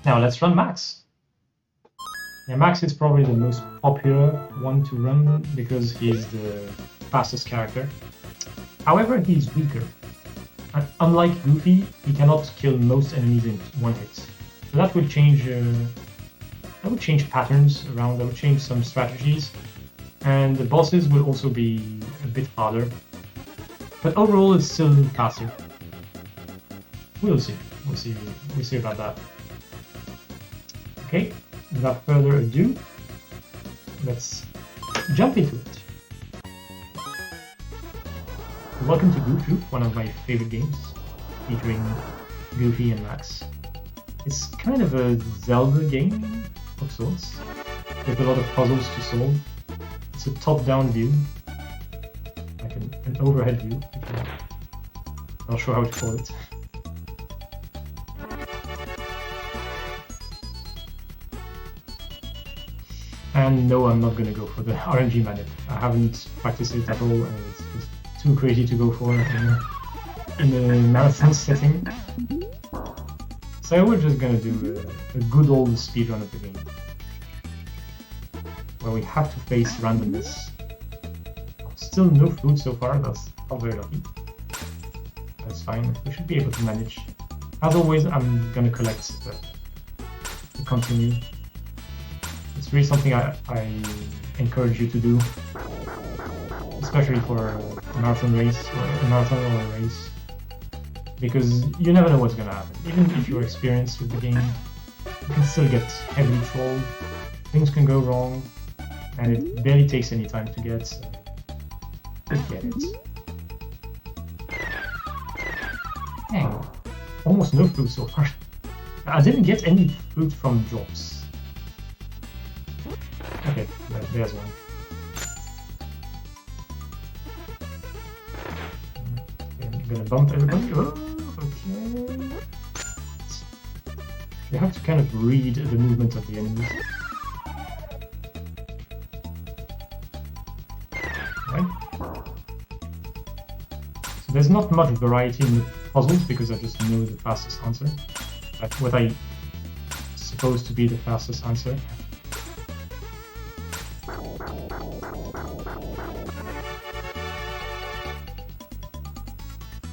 Now let's run Max. Yeah, Max is probably the most popular one to run because he's the fastest character. However, he's weaker. And unlike Goofy, he cannot kill most enemies in one hit. So that would change patterns around, that would change some strategies. And the bosses will also be a bit harder. But overall, it's still faster. We'll see. We'll see about that. Okay, without further ado, let's jump into it. Welcome to Goof, one of my favorite games, featuring Goofy and Max. It's kind of a Zelda game of sorts, with a lot of puzzles to solve. It's a top-down view, like an overhead view. I'm not sure how to call it. And no, I'm not going to go for the RNG manip. I haven't practiced it at all, and it's just too crazy to go for in a marathon setting. So we're just going to do a good old speedrun of the game, where we have to face randomness. Still no food so far, that's not very lucky. That's fine, we should be able to manage. As always, I'm going to collect to continue. It's really something I encourage you to do, especially for a marathon race or a race, because you never know what's going to happen. Even if you're experienced with the game, you can still get heavily trolled, things can go wrong, and it barely takes any time to get, so just get it. Dang, almost no food so far. I didn't get any food from drops. Okay, there's one. Okay, I'm gonna bump everybody. Oh, okay. You have to kind of read the movement of the enemies. Right. So there's not much variety in the puzzles because I just know the fastest answer. Like what I suppose to be the fastest answer.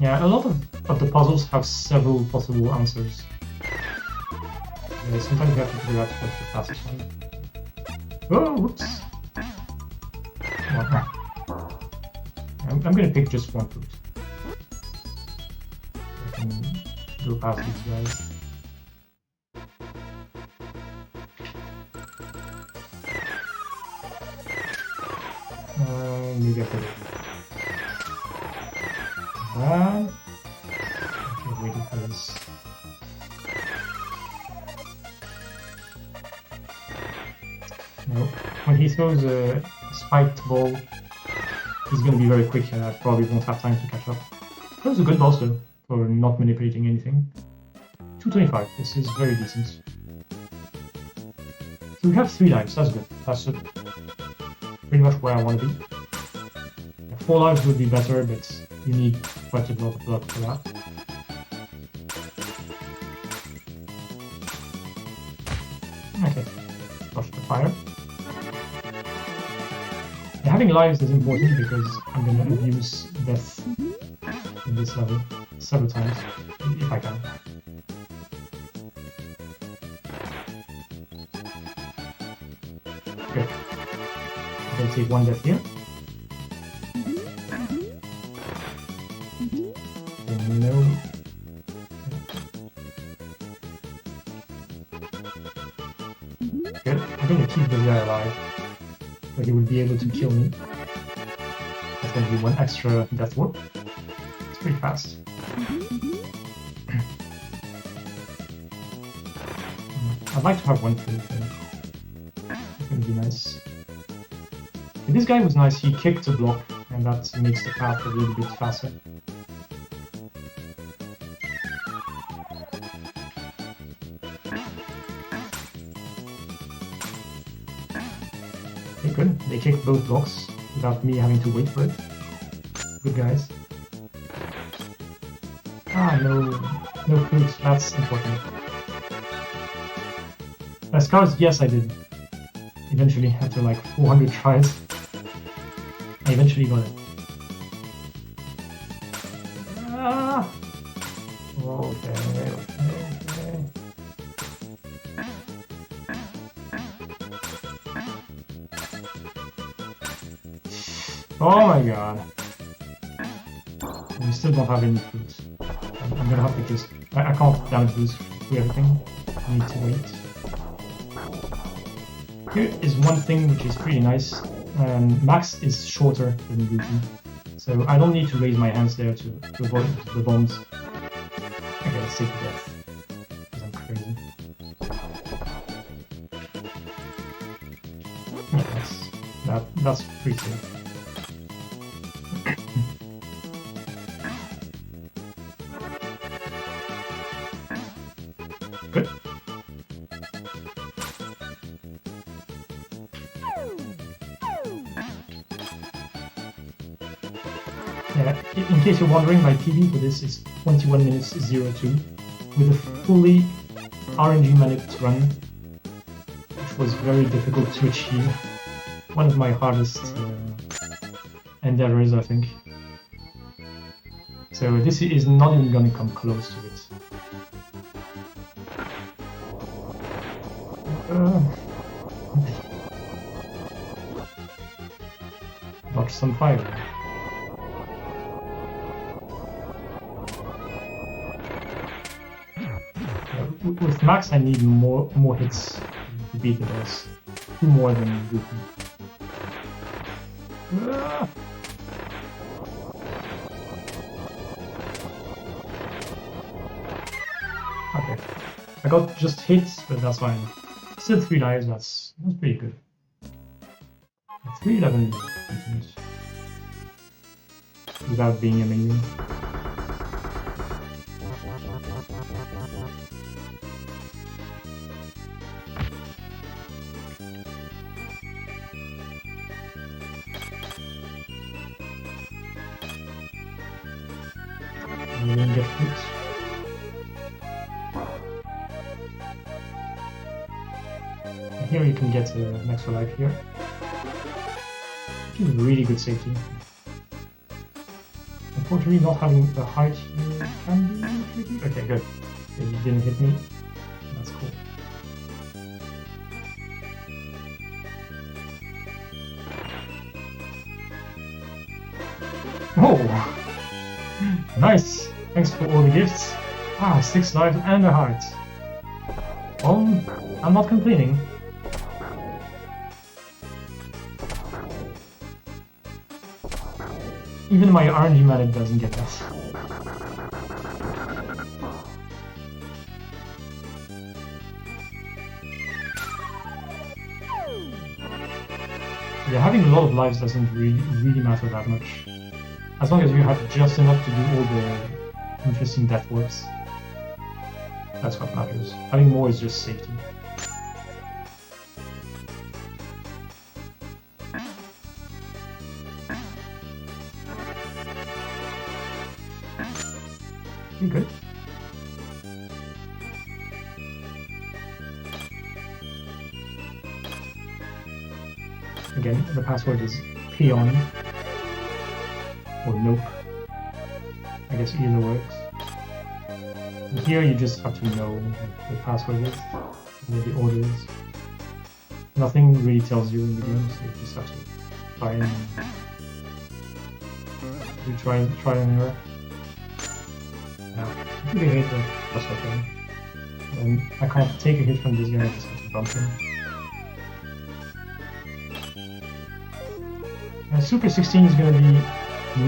Yeah, a lot of the puzzles have several possible answers. Yeah, sometimes you have to figure out what's the fastest one. Oh, whoops! I'm gonna pick just one fruit. I can go past these guys. Maybe I could. Okay, waiting for this. No. When he throws a spiked ball, he's going to be very quick and I probably won't have time to catch up. That was a good boss though, for not manipulating anything. 225, this is very decent. So we have 3 lives, that's good. That's pretty much where I want to be. 4 lives would be better, but you need quite a lot of luck for that. Okay, touch the fire. Yeah, having lives is important because I'm going to abuse death in this level several times, if I can. Good. I'm going to take 1 death here. No. Good. I'm going to keep this guy alive, but he will be able to kill me. That's going to be 1 extra death warp. It's pretty fast. I'd like to have 1 food though. It's going to be nice. And this guy was nice, he kicked a block, and that makes the path a little bit faster. Okay, good. They kicked both blocks without me having to wait for it. Good guys. Ah, no fruits. That's important. Scars, yes, I did. Eventually, after like 400 tries, I eventually got it. Ah! Okay. Oh my god. We still don't have any fruit. I'm gonna have to just... I can't damage boost through everything. I need to wait. Here is one thing which is pretty nice. Max is shorter than Goofy, so I don't need to raise my hands there to avoid the bombs. I gotta save to death, because I'm crazy. Yeah, that's pretty safe. Good. Yeah, in case you're wondering, my PB for this is 21 minutes 02 with a fully RNG managed run, which was very difficult to achieve. One of my hardest endeavors, I think. So this is not even gonna come close to it. Dodge some fire. With Max, I need more hits to beat the boss. 2 more than Goofy. Okay, I got just hits, but that's fine. Still 3 lives. That's pretty good. 311 is without being amazing. You didn't get fruits. Here you can get an extra life here. Which is really good safety. Unfortunately, not having the height here can be tricky. Okay, good. You didn't hit me. That's cool. Oh! Nice! Thanks for all the gifts. Wow, 6 lives and a heart. I'm not complaining. Even my RNG manic doesn't get that. Yeah, having a lot of lives doesn't really matter that much. As long as you have just enough to do all the interesting death warps. That's what matters. Having more is just safety. You're good. Again, the password is peon or nope. I guess either works. And here you just have to know what the password is, what the order is. Nothing really tells you in the game, so you just have to try and try and error. I took a hit, but that's okay. And I can't take a hit from this guy, I just have to bump him. Super 16 is going to be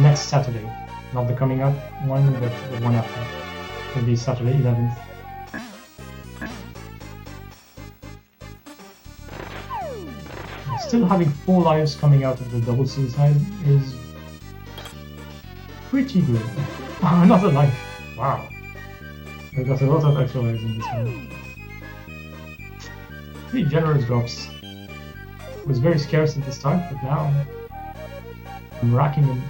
next Saturday. Not the coming up one, but the one after. It'll be Saturday 11th. Still having 4 lives coming out of the double suicide is pretty good. Another life. Wow. I got a lot of extra lives in this one. Pretty generous drops. It was very scarce at the start, but now I'm racking them.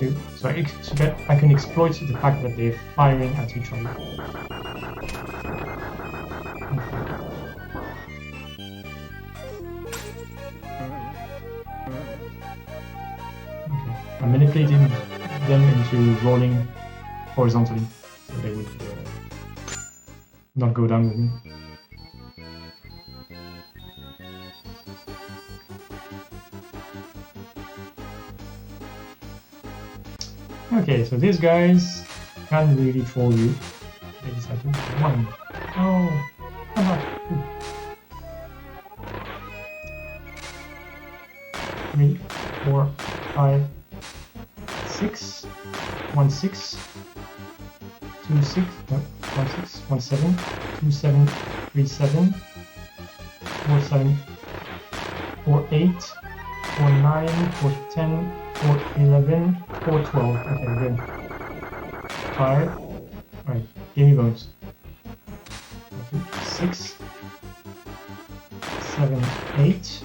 too. So I can exploit the fact that they're firing at each other. Okay. I'm manipulating them into rolling horizontally, so they would not go down with me. Okay, so these guys can really troll you. They decide to one. Oh, come back. 3, 4, 5, 6, 1, 6, 2, 6, no, 1, 6, 1, 7, 2, 7, 3, 7, 4, 7, 4, 8, 4, 9, 4, 10, 4, 11, 4, 12. Okay, good. 5. Alright, give me bones. 6, 7, 8,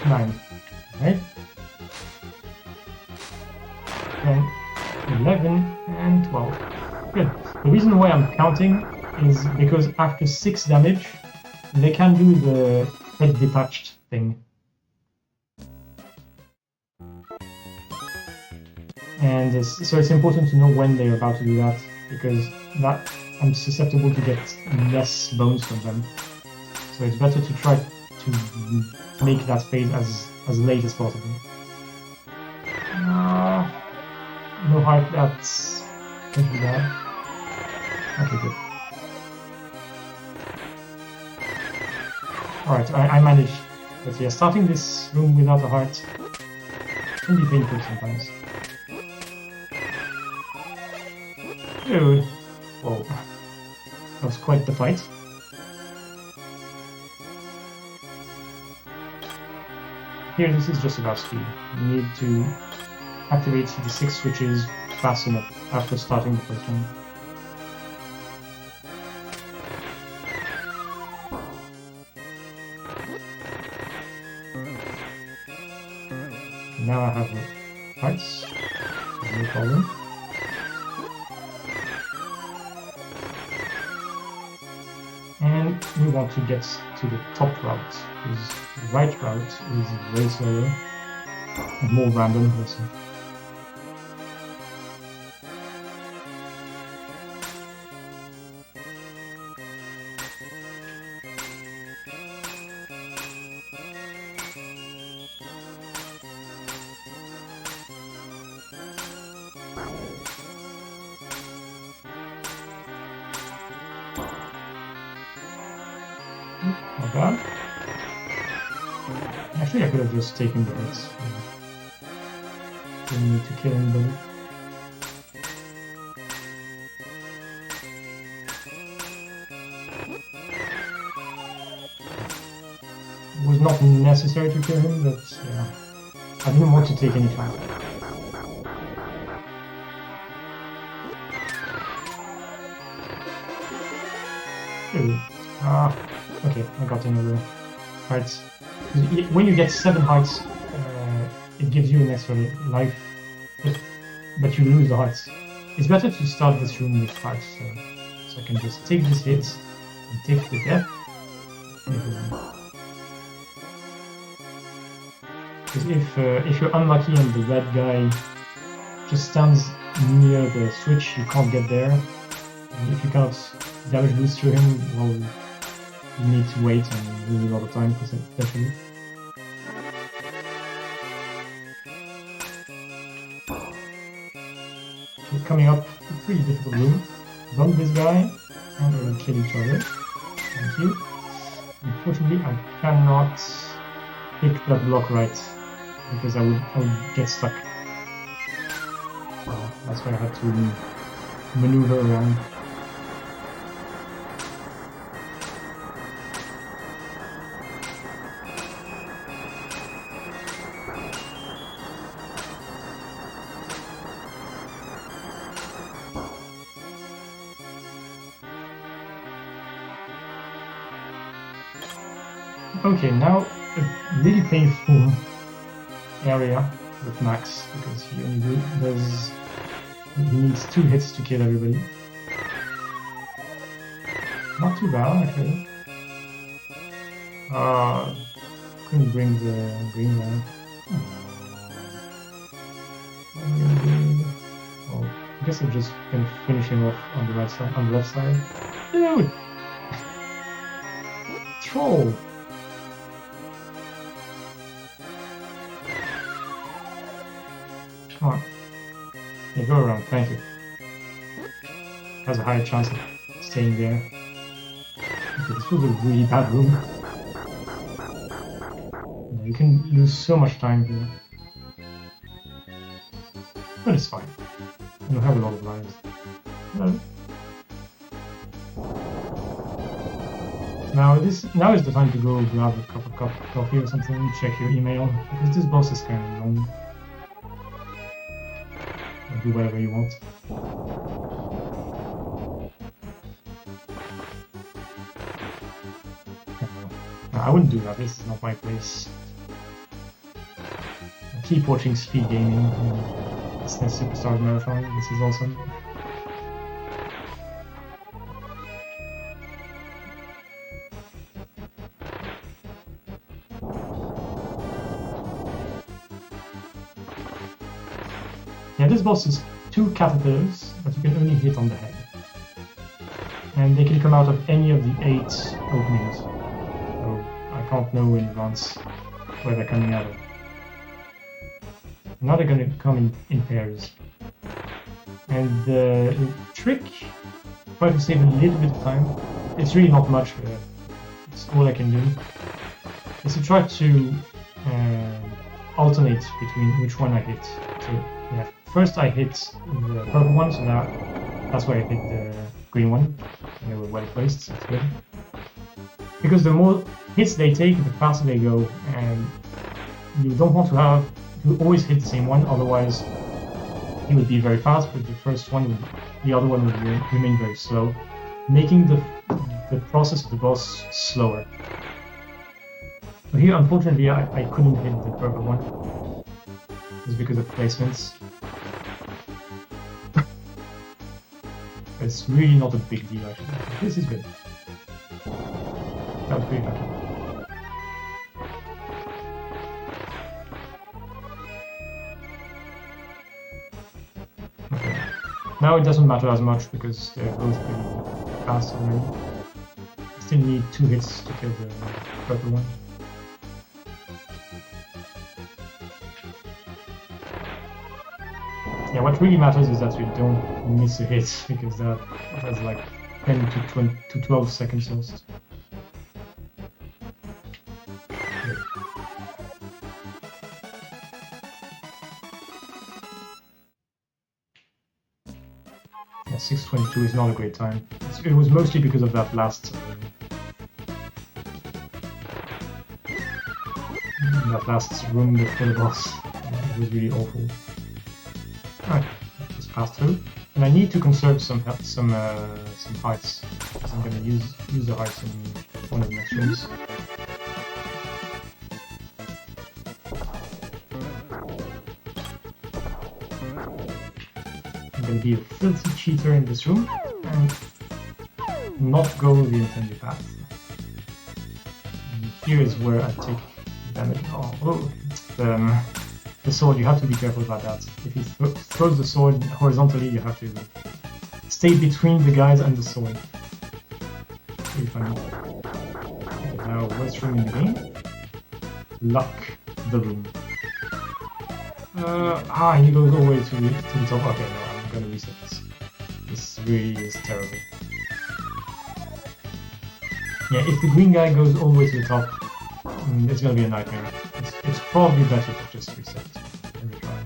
9. Right? 10, 11, and 12. Good. The reason why I'm counting is because after 6 damage, they can do the head detached thing. And so it's important to know when they're about to do that, because that I'm susceptible to get less bones from them. So it's better to try to make that phase as late as possible. No heart, that's going to be bad. Okay, good. Alright, I managed. But yeah, starting this room without a heart can be painful sometimes. Dude. Whoa. That was quite the fight. Here, this is just about speed. You need to activate the 6 switches fast enough after starting the first one. Now I have the hearts, no problem. And we want to get to the top route, because the right route is way slower and more random also. Not bad. Actually, I could have just taken the hits. Didn't need to kill anybody. It was not necessary to kill him, but yeah, I didn't want to take any chance. Ooh. Okay, I got another heart. When you get 7 hearts, it gives you an extra life, but you lose the hearts. It's better to start this room with hearts, so I can just take this hit and take the death. Because if you're unlucky and the red guy just stands near the switch, you can't get there. And if you cannot damage boost through him, well, you need to wait and lose a lot of time, potentially. Okay, coming up, a pretty difficult room. Bump this guy, and we're gonna kill each other. Thank you. Unfortunately, I cannot pick that block right, because I would get stuck. So that's why I had to maneuver around. Okay, now a really painful area with Max because he needs 2 hits to kill everybody. Not too bad actually. Couldn't bring the green there. What am I gonna do? Oh, I guess I'm just gonna finish him off on the right side, on the left side. Dude! Troll! Come on. Yeah, go around, thank you. Has a higher chance of staying there. Okay, this was a really bad room. Yeah, you can lose so much time here. But it's fine. You'll have a lot of lives. Now is the time to go grab a cup of coffee or something, check your email, because this boss is kind of long. Or do whatever you want. I wouldn't do that, this is not my place. I keep watching SpeedGaming and SNES Super Stars Marathon, this is awesome. Yeah, this boss is 2 catheters that you can only hit on the head. And they can come out of any of the 8 openings. So I can't know in advance where they're coming out of. Now they're going to come in pairs. And the trick, try to save a little bit of time. It's really not much, it's all I can do. Is to try to alternate between which one I hit. So yeah, first I hit the purple one, so that's where I hit the green one. They were well placed, so that's good. Because the more hits they take, the faster they go, and you don't want to always hit the same one, otherwise he would be very fast, but the other one would remain very slow, making the process of the boss slower. So here, unfortunately, I couldn't hit the purple one, just because of placements. It's really not a big deal, actually. This is good. That was pretty lucky. Okay. Now it doesn't matter as much because they're both pretty fast already. I still need 2 hits to kill the purple one. Yeah, what really matters is that you don't miss a hit, because that has like 10 to 12 seconds lost. Yeah, 6:22 is not a great time. It was mostly because of that last room before the boss. It was really awful. Alright, just pass through. And I need to conserve some hearts, because I'm gonna use the hearts in one of the next rooms. I'm gonna be a filthy cheater in this room and not go the intended path. And here is where I take damage. The sword, you have to be careful about that. If he throws the sword horizontally, you have to stay between the guys and the sword. Pretty funny. Okay, now, worst room in the game? Luck, the room. And he goes all the way to the top. Okay, no, I'm gonna reset this. This really is terrible. Yeah, if the green guy goes all the way to the top, it's gonna be a nightmare. It's probably better to just reset and retry.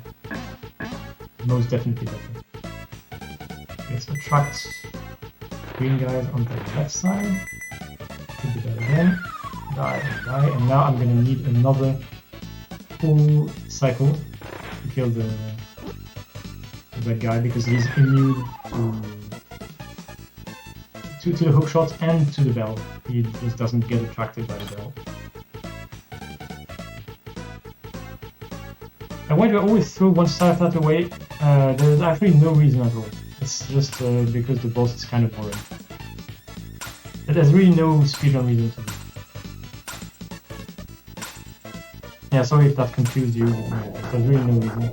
Most definitely better. Let's attract green guys on the left side. Could be that again. Die, and now I'm gonna need another full cycle to kill the red guy, because he's immune to the hook shot and to the bell. He just doesn't get attracted by the bell. And why do I always throw one star that away? There's actually no reason at all. It's just because the boss is kind of boring. But there's really no speedrun reason to do. Yeah, sorry if that confused you. There's really no reason.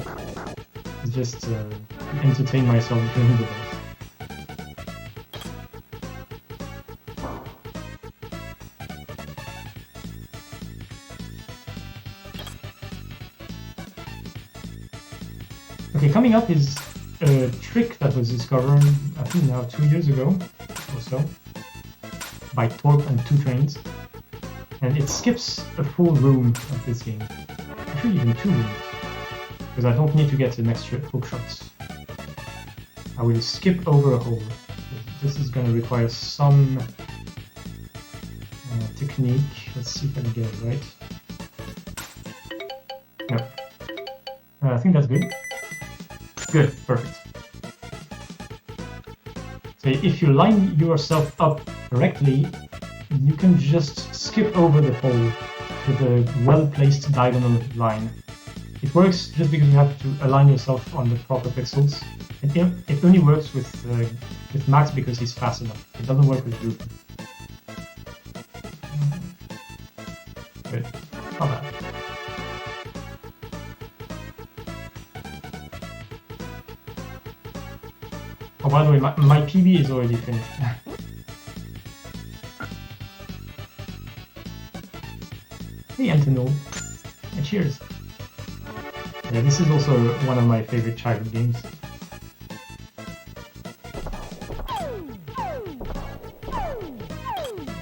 It's just to entertain myself during the boss. Okay, coming up is a trick that was discovered, I think now 2 years ago or so, by Torp and 2 Trains, and it skips a full room of this game. Actually, even 2 rooms, because I don't need to get an extra hook shots. I will skip over a hole. This is going to require some technique. Let's see if I can get it right. Yep. I think that's good. Good, perfect. So if you line yourself up correctly, you can just skip over the hole with a well-placed diagonal line. It works just because you have to align yourself on the proper pixels. It only works with Max because he's fast enough. It doesn't work with Goof. Good. Not bad. Oh, by the way, my PB is already finished. Hey, Antonov. Cheers. Yeah, this is also one of my favorite childhood games.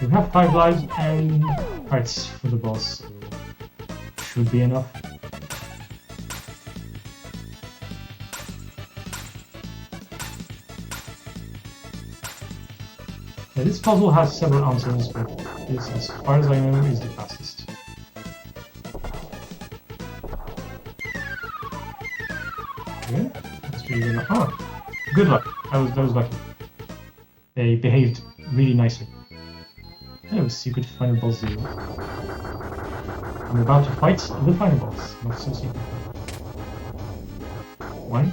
You have 5 lives and hearts for the boss, so should be enough. Yeah, this puzzle has several answers, but this, as far as I know, is the fastest. Okay, that's really good. Oh, good luck. That was lucky. They behaved really nicely. Hello, secret final boss 0. I'm about to fight the final boss, not so secret. 1,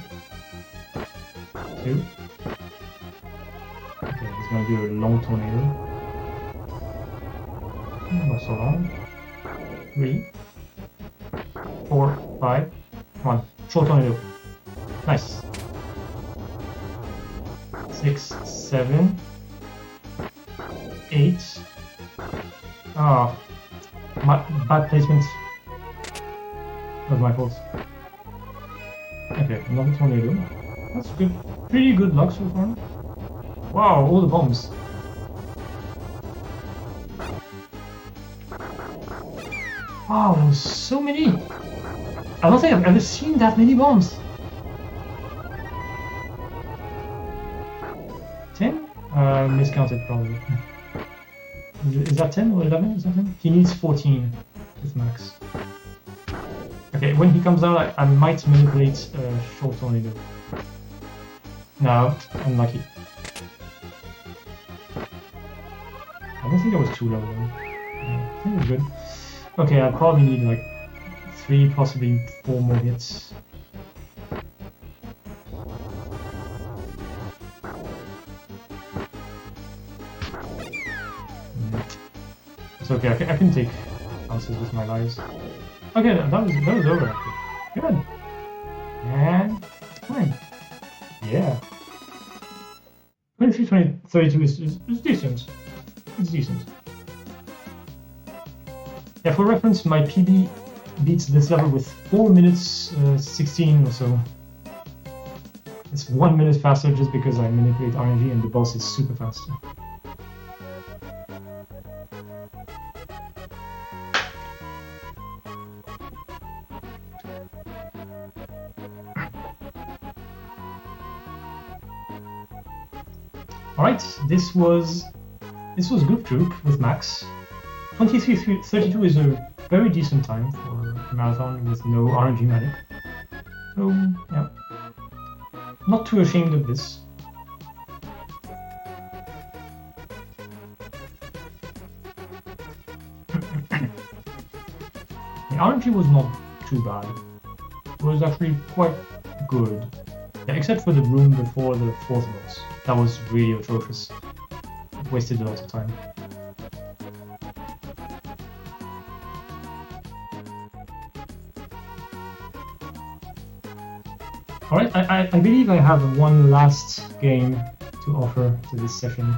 2. Okay, he's gonna do a long tornado. Not so long. 3, 4, 5. Come on, short tornado. Nice. 6, 7, 8. Ah, bad placement. That was my fault. Okay, another tornado. That's good. Pretty good luck so far. Wow, all the bombs. Wow, so many! I don't think I've ever seen that many bombs. 10? Miscounted probably. Is that 10 or 11 or something? He needs 14 with Max. Okay, when he comes out, I might manipulate short tornado. No, unlucky. I don't think that was too low though. I think it was good. Okay, I probably need like 3, possibly 4 more hits. It's okay, I can take chances with my lives. Okay, that was over actually. Good. And fine. Yeah. 23, 20, 32 is decent. It's decent. Yeah, for reference, my PB beats this level with 4 minutes 16 or so. It's 1 minute faster just because I manipulate RNG and the boss is super fast. Alright, this was Goof Troop with Max. 23:32 is a very decent time for a marathon with no RNG magic. So, yeah. Not too ashamed of this. The RNG was not too bad. was actually quite good. Yeah, except for the room before the fourth boss. That was really atrocious. It wasted a lot of time. Alright, I believe I have one last game to offer to this session.